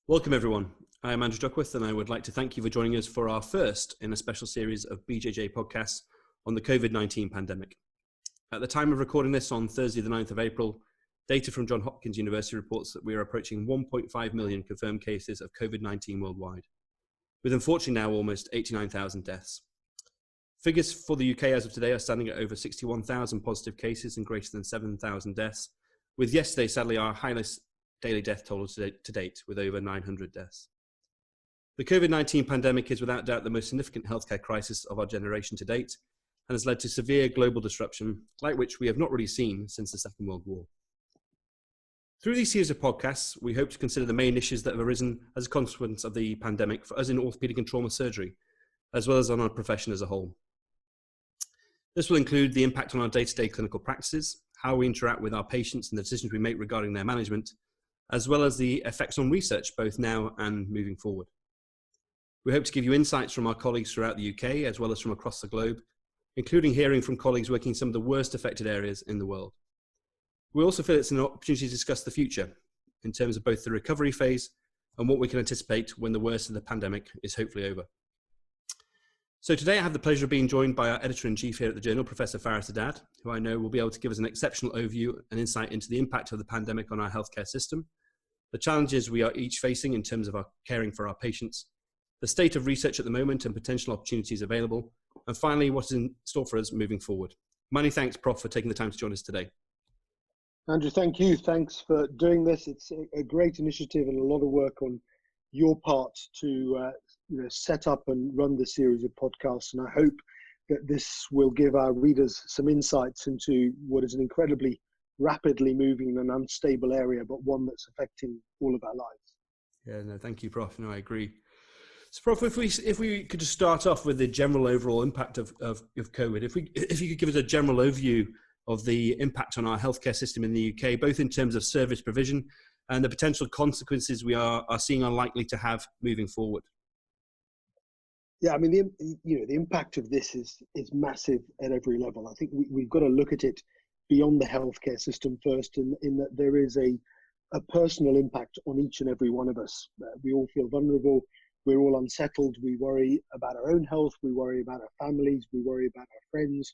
Welcome everyone. I am Andrew Duckworth and I would like to thank you for joining us for our first in a special series of BJJ podcasts on the COVID-19 pandemic. At the time of recording this on Thursday the 9th of April, data from Johns Hopkins University reports that we are approaching 1.5 million confirmed cases of COVID-19 worldwide, with unfortunately now almost 89,000 deaths. Figures for the UK as of today are standing at over 61,000 positive cases and greater than 7,000 deaths, with yesterday sadly our highest daily death total to date, with over 900 deaths. The COVID-19 pandemic is without doubt the most significant healthcare crisis of our generation to date and has led to severe global disruption, like which we have not really seen since the Second World War. Through these series of podcasts, we hope to consider the main issues that have arisen as a consequence of the pandemic for us in orthopaedic and trauma surgery, as well as on our profession as a whole. This will include the impact on our day-to-day clinical practices, how we interact with our patients and the decisions we make regarding their management, as well as the effects on research, both now and moving forward. We hope to give you insights from our colleagues throughout the UK, as well as from across the globe, including hearing from colleagues working in some of the worst affected areas in the world. We also feel it's an opportunity to discuss the future, in terms of both the recovery phase and what we can anticipate when the worst of the pandemic is hopefully over. So today I have the pleasure of being joined by our editor-in-chief here at the journal, Professor Haddad, who I know will be able to give us an exceptional overview and insight into the impact of the pandemic on our healthcare system, the challenges we are each facing in terms of our caring for our patients, the state of research at the moment and potential opportunities available, and finally what is in store for us moving forward. Many thanks, Prof, for taking the time to join us today. Andrew, thank you. Thanks for doing this. It's a great initiative and a lot of work on your part to set up and run this series of podcasts. And I hope that this will give our readers some insights into what is an incredibly rapidly moving and unstable area, but one that's affecting all of our lives. Yeah, no, thank you, Prof. No, I agree. So, Prof, if we could just start off with the general overall impact of COVID, if you could give us a general overview of the impact on our healthcare system in the UK, both in terms of service provision and the potential consequences we are seeing are likely to have moving forward. Yeah, I mean, the impact of this is massive at every level. I think we've got to look at it beyond the healthcare system first, in that there is a personal impact on each and every one of us. We all feel vulnerable. We're all unsettled. We worry about our own health. We worry about our families. We worry about our friends.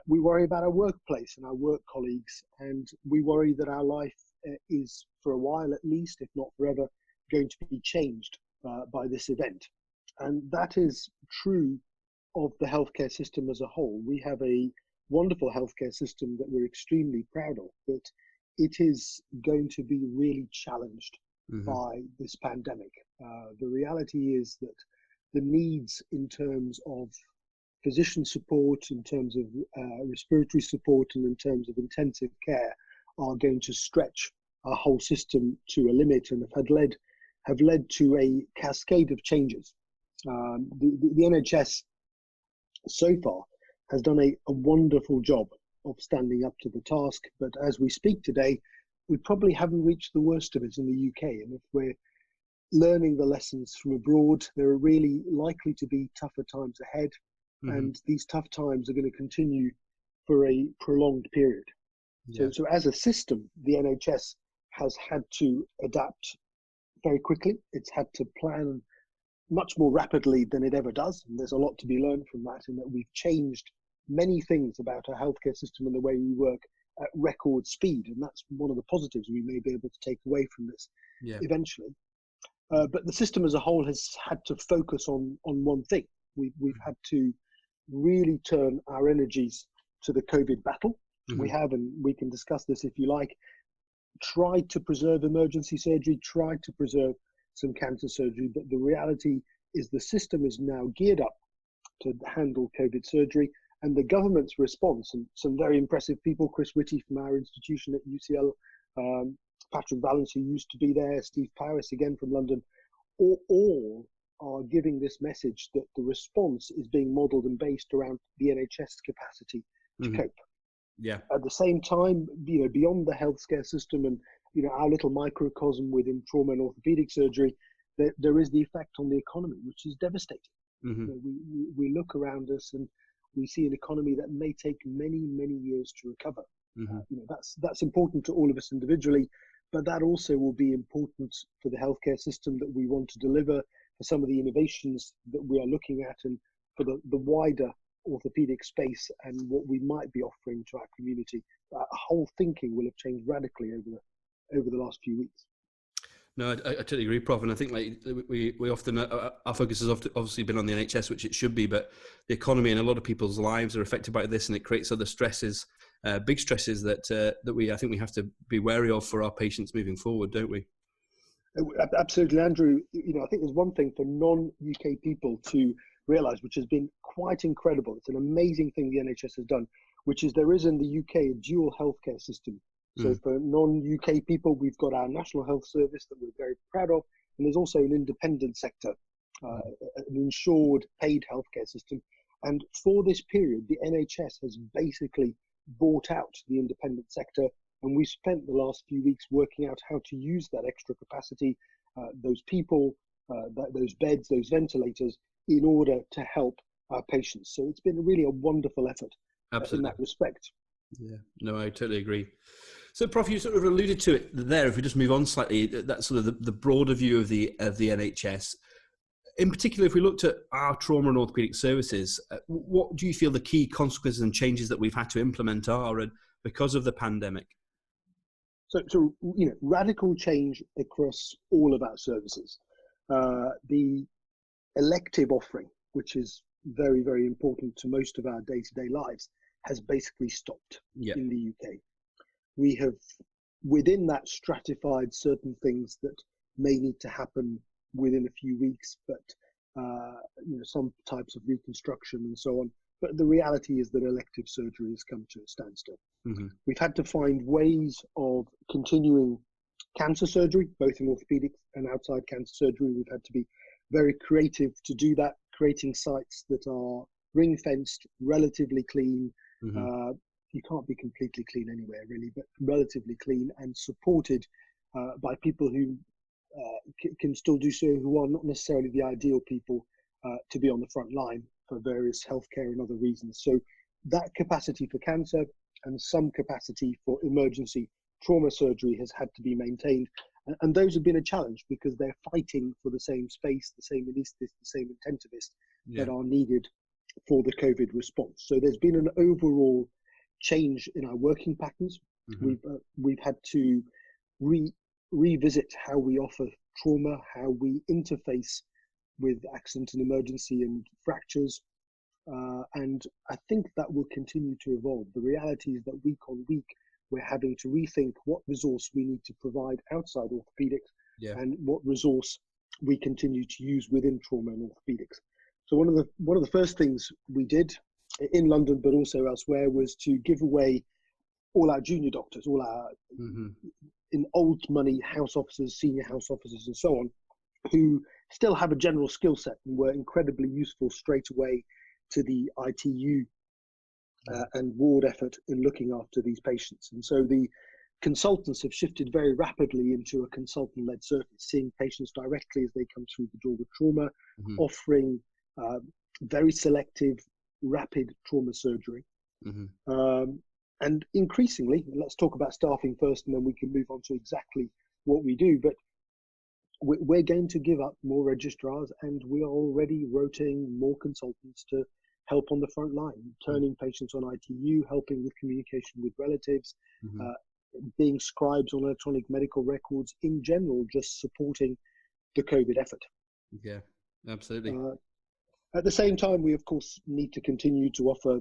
We worry about our workplace and our work colleagues. And we worry that our life is, for a while at least, if not forever, going to be changed by this event. And that is true of the healthcare system as a whole. We have a wonderful healthcare system that we're extremely proud of, but it is going to be really challenged by this pandemic. The reality is that the needs in terms of physician support, in terms of respiratory support, and in terms of intensive care are going to stretch our whole system to a limit and have led to a cascade of changes. The NHS so far has done a wonderful job of standing up to the task, but as we speak today, we probably haven't reached the worst of it in the UK. And if we're learning the lessons from abroad, there are really likely to be tougher times ahead, and these tough times are going to continue for a prolonged period. Yeah. So as a system, the NHS has had to adapt very quickly. It's had to plan much more rapidly than it ever does. And there's a lot to be learned from that, in that we've changed many things about our healthcare system and the way we work at record speed. And that's one of the positives we may be able to take away from this eventually. But the system as a whole has had to focus on one thing. We've had to really turn our energies to the COVID battle. We have, and we can discuss this if you like, tried to preserve emergency surgery, tried to preserve some cancer surgery, but the reality is the system is now geared up to handle COVID surgery, and the government's response, and some very impressive people, Chris Whitty from our institution at UCL, Patrick Vallance, who used to be there, Steve Powis again from London, all are giving this message that the response is being modelled and based around the NHS capacity to cope. Yeah. At the same time, beyond the healthcare system and our little microcosm within trauma and orthopedic surgery, there is the effect on the economy, which is devastating. We look around us and we see an economy that may take many, many years to recover. That's important to all of us individually, but that also will be important for the healthcare system that we want to deliver, for some of the innovations that we are looking at, and for the wider orthopedic space and what we might be offering to our community. Our whole thinking will have changed radically over the last few weeks. No, I totally agree, Prof. And I think like we often our focus has obviously been on the NHS, which it should be, but the economy and a lot of people's lives are affected by this, and it creates other stresses, big stresses that I think we have to be wary of for our patients moving forward, don't we? Absolutely, Andrew. I think there's one thing for non-UK people to realise, which has been quite incredible. It's an amazing thing the NHS has done, which is there is in the UK a dual healthcare system. So for non-UK people, we've got our National Health Service that we're very proud of, and there's also an independent sector, an insured, paid healthcare system. And for this period, the NHS has basically bought out the independent sector, and we spent the last few weeks working out how to use that extra capacity, those people, those beds, those ventilators, in order to help our patients. So it's been really a wonderful effort in that respect. Yeah, no, I totally agree. So, Prof, you sort of alluded to it there. If we just move on slightly, that's sort of the broader view of the NHS. In particular, if we looked at our trauma and orthopaedic services, what do you feel the key consequences and changes that we've had to implement are because of the pandemic? So radical change across all of our services. The elective offering, which is very, very important to most of our day-to-day lives, has basically stopped in the UK. We have, within that, stratified certain things that may need to happen within a few weeks, but some types of reconstruction and so on. But the reality is that elective surgery has come to a standstill. Mm-hmm. We've had to find ways of continuing cancer surgery, both in orthopedics and outside cancer surgery. We've had to be very creative to do that, creating sites that are ring-fenced, relatively clean. Mm-hmm. You can't be completely clean anywhere, really, but relatively clean and supported by people who can still do so, who are not necessarily the ideal people to be on the front line for various healthcare and other reasons. So that capacity for cancer and some capacity for emergency trauma surgery has had to be maintained. And those have been a challenge because they're fighting for the same space, the same anaesthetist, the same intensivist that are needed for the COVID response. So there's been an overall change in our working patterns. Mm-hmm. We've had to revisit how we offer trauma, how we interface with accident and emergency and fractures. And I think that will continue to evolve. The reality is that week on week, we're having to rethink what resource we need to provide outside orthopedics and what resource we continue to use within trauma and orthopedics. So one of the first things we did in London, but also elsewhere, was to give away all our junior doctors, all our in old money house officers, senior house officers, and so on, who still have a general skill set and were incredibly useful straight away to the ITU and ward effort in looking after these patients. And so the consultants have shifted very rapidly into a consultant-led service, seeing patients directly as they come through the door with trauma, offering very selective, rapid trauma surgery. And increasingly, let's talk about staffing first, and then we can move on to exactly what we do. But we're going to give up more registrars, and we are already rotating more consultants to help on the front line, turning patients on ITU, helping with communication with relatives, being scribes on electronic medical records, in general, just supporting the COVID effort. Yeah, absolutely. At the same time, we of course need to continue to offer,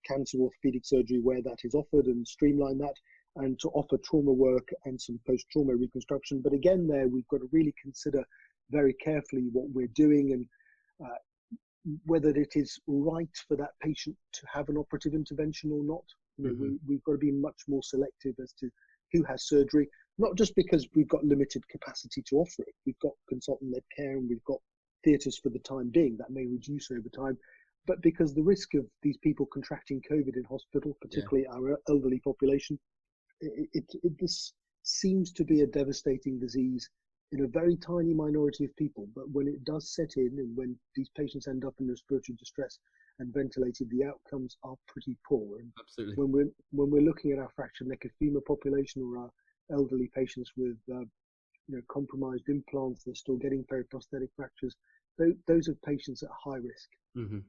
cancer orthopedic surgery where that is offered and streamline that, and to offer trauma work and some post-trauma reconstruction. But again, there we've got to really consider very carefully what we're doing and whether it is right for that patient to have an operative intervention or not. We've got to be much more selective as to who has surgery, not just because we've got limited capacity to offer it. We've got consultant-led care and we've got theatres for the time being that may reduce over time, but because the risk of these people contracting COVID in hospital, particularly our elderly population, this seems to be a devastating disease in a very tiny minority of people. But when it does set in and when these patients end up in respiratory distress and ventilated, the outcomes are pretty poor. And absolutely. When we're looking at our fractured neck and femur population or our elderly patients with compromised implants. They're still getting periprosthetic fractures. Those are patients at high risk. Mm-hmm.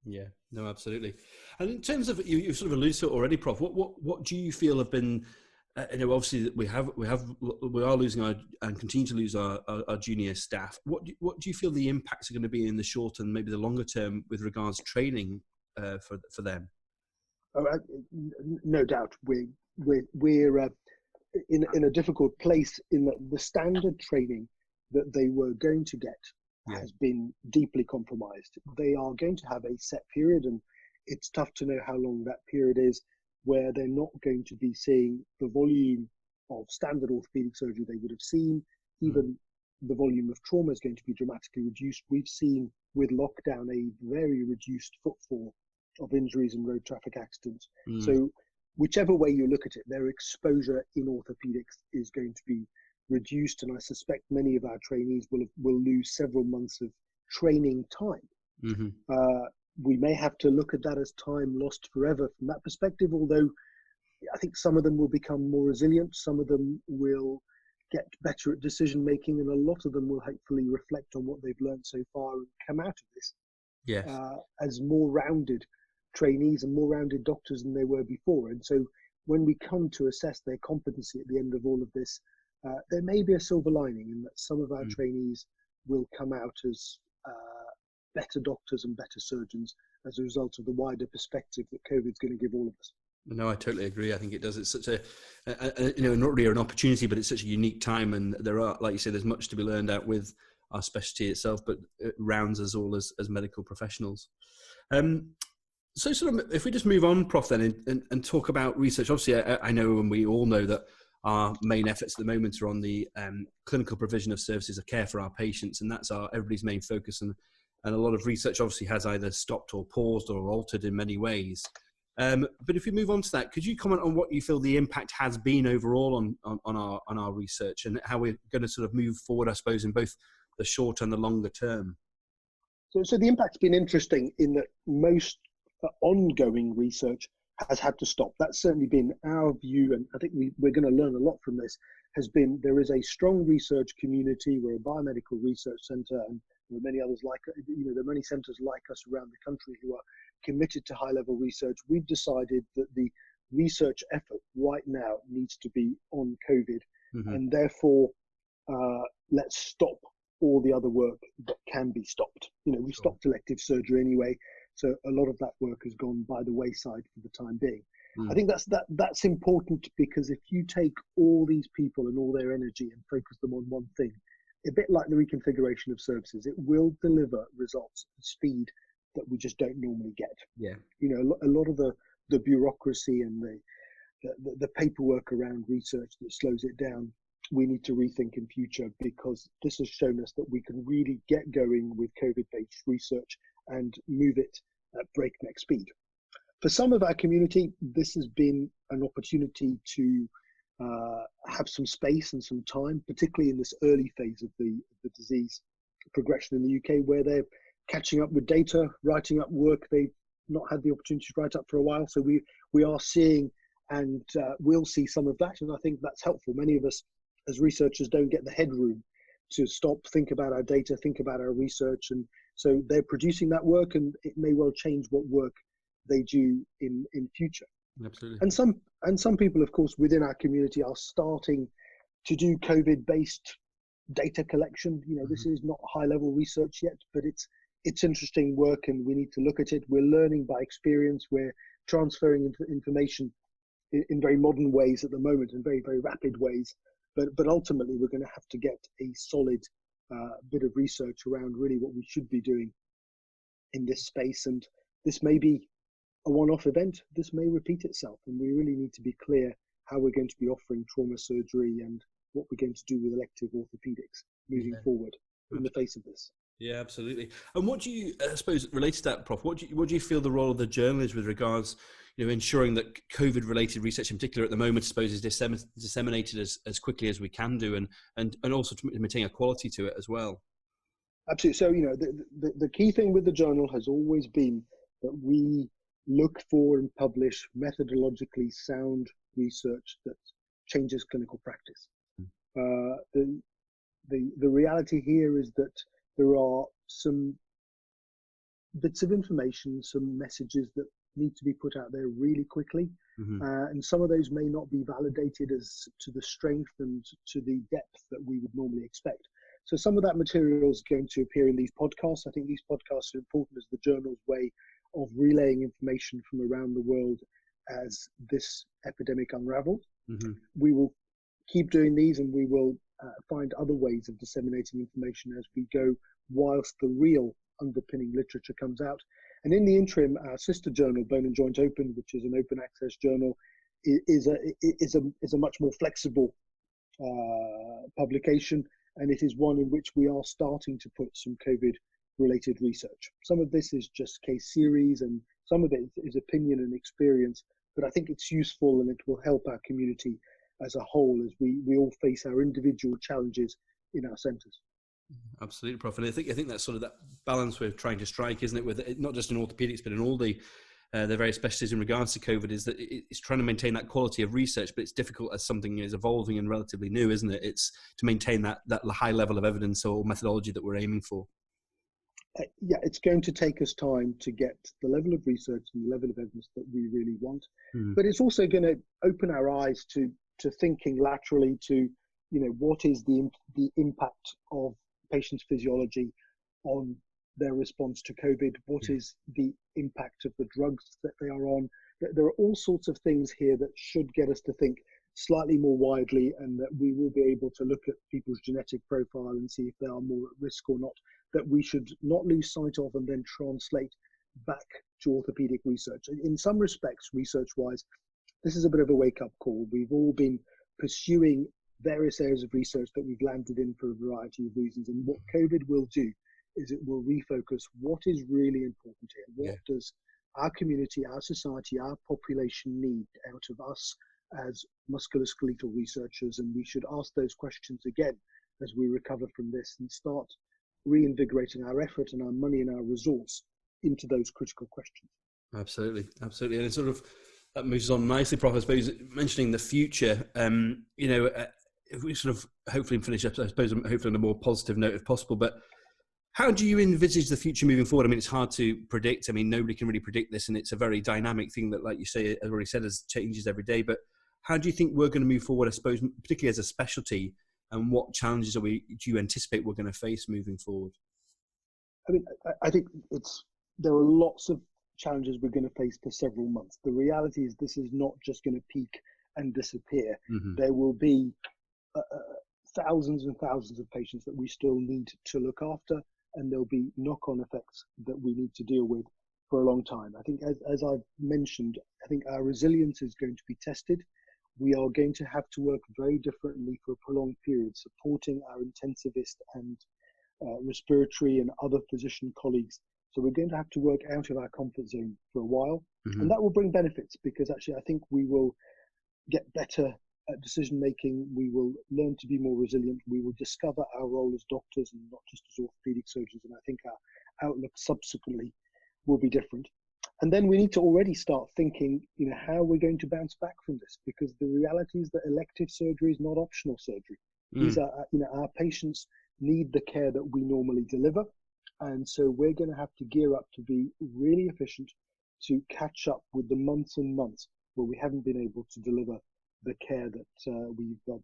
Yeah, no, absolutely. And in terms of, you sort of alluded to it already, Prof. What do you feel have been, obviously we are losing and continue to lose our junior staff. What do you feel the impacts are going to be in the short and maybe the longer term with regards to training for them? No doubt, we're in a difficult place in that the standard training that they were going to get has been deeply compromised. They are going to have a set period, and it's tough to know how long that period is, where they're not going to be seeing the volume of standard orthopedic surgery they would have seen. Even the volume of trauma is going to be dramatically reduced. We've seen with lockdown a very reduced footfall of injuries and road traffic accidents. So whichever way you look at it, their exposure in orthopedics is going to be reduced, and I suspect many of our trainees will lose several months of training time. We may have to look at that as time lost forever from that perspective, although I think some of them will become more resilient, some of them will get better at decision making, and a lot of them will hopefully reflect on what they've learned so far and come out of this as more rounded trainees and more rounded doctors than they were before. And so when we come to assess their competency at the end of all of this, there may be a silver lining in that some of our trainees will come out as better doctors and better surgeons as a result of the wider perspective that COVID's going to give all of us. No, I totally agree. I think it does. It's such a not really an opportunity, but it's such a unique time, and there are, like you say, there's much to be learned out with our specialty itself, but it rounds us all as medical professionals. So sort of, if we just move on, Prof, then, and talk about research. Obviously, I know, and we all know, that our main efforts at the moment are on the clinical provision of services of care for our patients, and that's everybody's main focus. And a lot of research obviously has either stopped or paused or altered in many ways. But if we move on to that, could you comment on what you feel the impact has been overall on our research, and how we're going to sort of move forward, I suppose, in both the short and the longer term? So the impact's been interesting in that most ongoing research has had to stop. That's certainly been our view, and I think we're going to learn a lot from this. Has been, there is a strong research community. We're a biomedical research centre, and there are many others like, there are many centres like us around the country who are committed to high-level research. We've decided that the research effort right now needs to be on COVID, and therefore let's stop all the other work that can be stopped. We stopped elective surgery anyway, so a lot of that work has gone by the wayside for the time being. I think that's important, because if you take all these people and all their energy and focus them on one thing, a bit like the reconfiguration of services, it will deliver results at speed that we just don't normally get. A lot of the bureaucracy and the paperwork around research that slows it down, we need to rethink in future, because this has shown us that we can really get going with COVID-based research and move it at breakneck speed. For some of our community, this has been an opportunity to have some space and some time, particularly in this early phase of the disease progression in the UK, where they're catching up with data, writing up work they've not had the opportunity to write up for a while. So we are seeing, and we'll see some of that, and I think that's helpful. Many of us as researchers don't get the headroom to stop, think about our data, think about our research, and so they're producing that work, and it may well change what work they do in future. Absolutely. And some people, of course, within our community are starting to do COVID-based data collection. This is not high-level research yet, but it's interesting work, and we need to look at it. We're learning by experience. We're transferring information in very modern ways at the moment, in very, very rapid ways. But ultimately, we're going to have to get a solid bit of research around really what we should be doing in this space. And this may be a one-off event. This may repeat itself, and we really need to be clear how we're going to be offering trauma surgery and what we're going to do with elective orthopedics moving forward in the face of this. Yeah, absolutely. And what do you, I suppose, related to that, Prof, what do you feel the role of the journal is with regards, ensuring that COVID-related research in particular at the moment, I suppose, is disseminated as quickly as we can do, and also to maintain a quality to it as well? Absolutely. So, the key thing with the journal has always been that we look for and publish methodologically sound research that changes clinical practice. The reality here is that there are some bits of information, some messages that need to be put out there really quickly. And some of those may not be validated as to the strength and to the depth that we would normally expect. So some of that material is going to appear in these podcasts. I think these podcasts are important as the journal's way of relaying information from around the world as this epidemic unravels. We will keep doing these, and we will find other ways of disseminating information as we go, whilst the real underpinning literature comes out. And in the interim, our sister journal, Bone and Joint Open, which is an open access journal, is a much more flexible publication, and it is one in which we are starting to put some COVID-related research. Some of this is just case series, and some of it is opinion and experience, but I think it's useful and it will help our community as a whole as we all face our individual challenges in our centres. Absolutely, Prof. And I think that's sort of that balance we're trying to strike, isn't it? With it, not just in orthopedics, but in all the various specialties in regards to COVID, is that it's trying to maintain that quality of research, but it's difficult as something is evolving and relatively new, isn't it? It's to maintain that high level of evidence or methodology that we're aiming for. Yeah, it's going to take us time to get the level of research and the level of evidence that we really want. But it's also going to open our eyes to thinking laterally to, what is the impact of patients' physiology on their response to COVID? What is the impact of the drugs that they are on? There are all sorts of things here that should get us to think slightly more widely, and that we will be able to look at people's genetic profile and see if they are more at risk or not, that we should not lose sight of and then translate back to orthopedic research. In some respects, research-wise, this is a bit of a wake-up call. We've all been pursuing various areas of research that we've landed in for a variety of reasons, and what COVID will do is it will refocus what is really important here. What does our community, our society, our population need out of us as musculoskeletal researchers? And we should ask those questions again as we recover from this and start reinvigorating our effort and our money and our resource into those critical questions. Absolutely. And it sort of that moves on nicely, Prof. I suppose mentioning the future, if we sort of hopefully finish up, I suppose, hopefully on a more positive note if possible, but how do you envisage the future moving forward? I mean, it's hard to predict. I mean, nobody can really predict this, and it's a very dynamic thing that, like you say, as already said, has changes every day. But how do you think we're going to move forward, I suppose, particularly as a specialty, and what challenges do you anticipate we're going to face moving forward? I mean, I think there are lots of challenges we're going to face for several months. The reality is this is not just going to peak and disappear. There will be thousands and thousands of patients that we still need to look after, and there'll be knock-on effects that we need to deal with for a long time. I think, as I've mentioned, I think our resilience is going to be tested. We are going to have to work very differently for a prolonged period, supporting our intensivist and respiratory and other physician colleagues. So we're going to have to work out of our comfort zone for a while, and that will bring benefits, because actually I think we will get better at decision making. We will learn to be more resilient. We will discover our role as doctors and not just as orthopedic surgeons, and I think our outlook subsequently will be different. And then we need to already start thinking, how we're going to bounce back from this, because the reality is that elective surgery is not optional surgery. These are, our patients need the care that we normally deliver, and so we're going to have to gear up to be really efficient to catch up with the months and months where we haven't been able to deliver the care that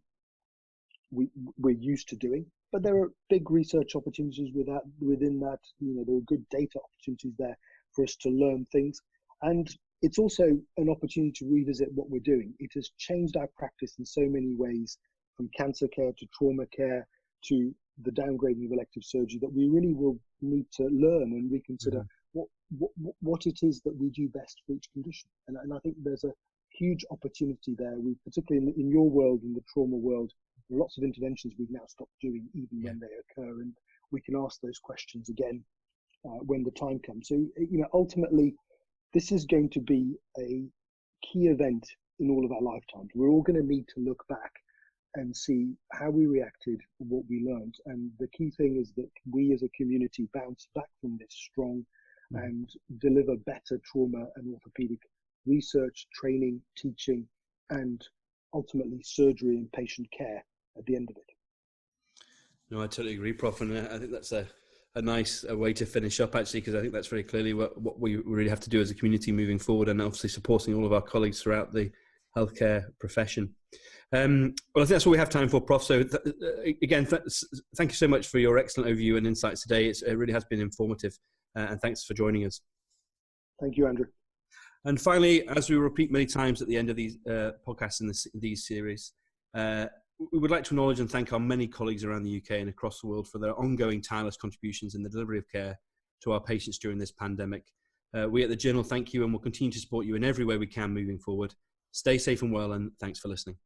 we're used to doing. But there are big research opportunities within that. There are good data opportunities there for us to learn things. And it's also an opportunity to revisit what we're doing. It has changed our practice in so many ways, from cancer care to trauma care to the downgrading of elective surgery, that we really will need to learn and reconsider what it is that we do best for each condition. And I think there's a huge opportunity there. We, particularly in your world, in the trauma world, there are lots of interventions we've now stopped doing even when they occur, and we can ask those questions again when the time comes. So, ultimately, this is going to be a key event in all of our lifetimes. We're all going to need to look back and see how we reacted, what we learned. And the key thing is that we as a community bounce back from this strong and deliver better trauma and orthopedic research, training, teaching, and ultimately surgery and patient care at the end of it. No, I totally agree, Prof. And I think that's a nice way to finish up, actually, because I think that's very clearly what we really have to do as a community moving forward, and obviously supporting all of our colleagues throughout the healthcare profession. Well, I think that's all we have time for, Prof. So again, thank you so much for your excellent overview and insights today. It really has been informative, and thanks for joining us. Thank you, Andrew. And finally, as we repeat many times at the end of these podcasts in these series, we would like to acknowledge and thank our many colleagues around the UK and across the world for their ongoing tireless contributions in the delivery of care to our patients during this pandemic. We at the Journal thank you and will continue to support you in every way we can moving forward. Stay safe and well, and thanks for listening.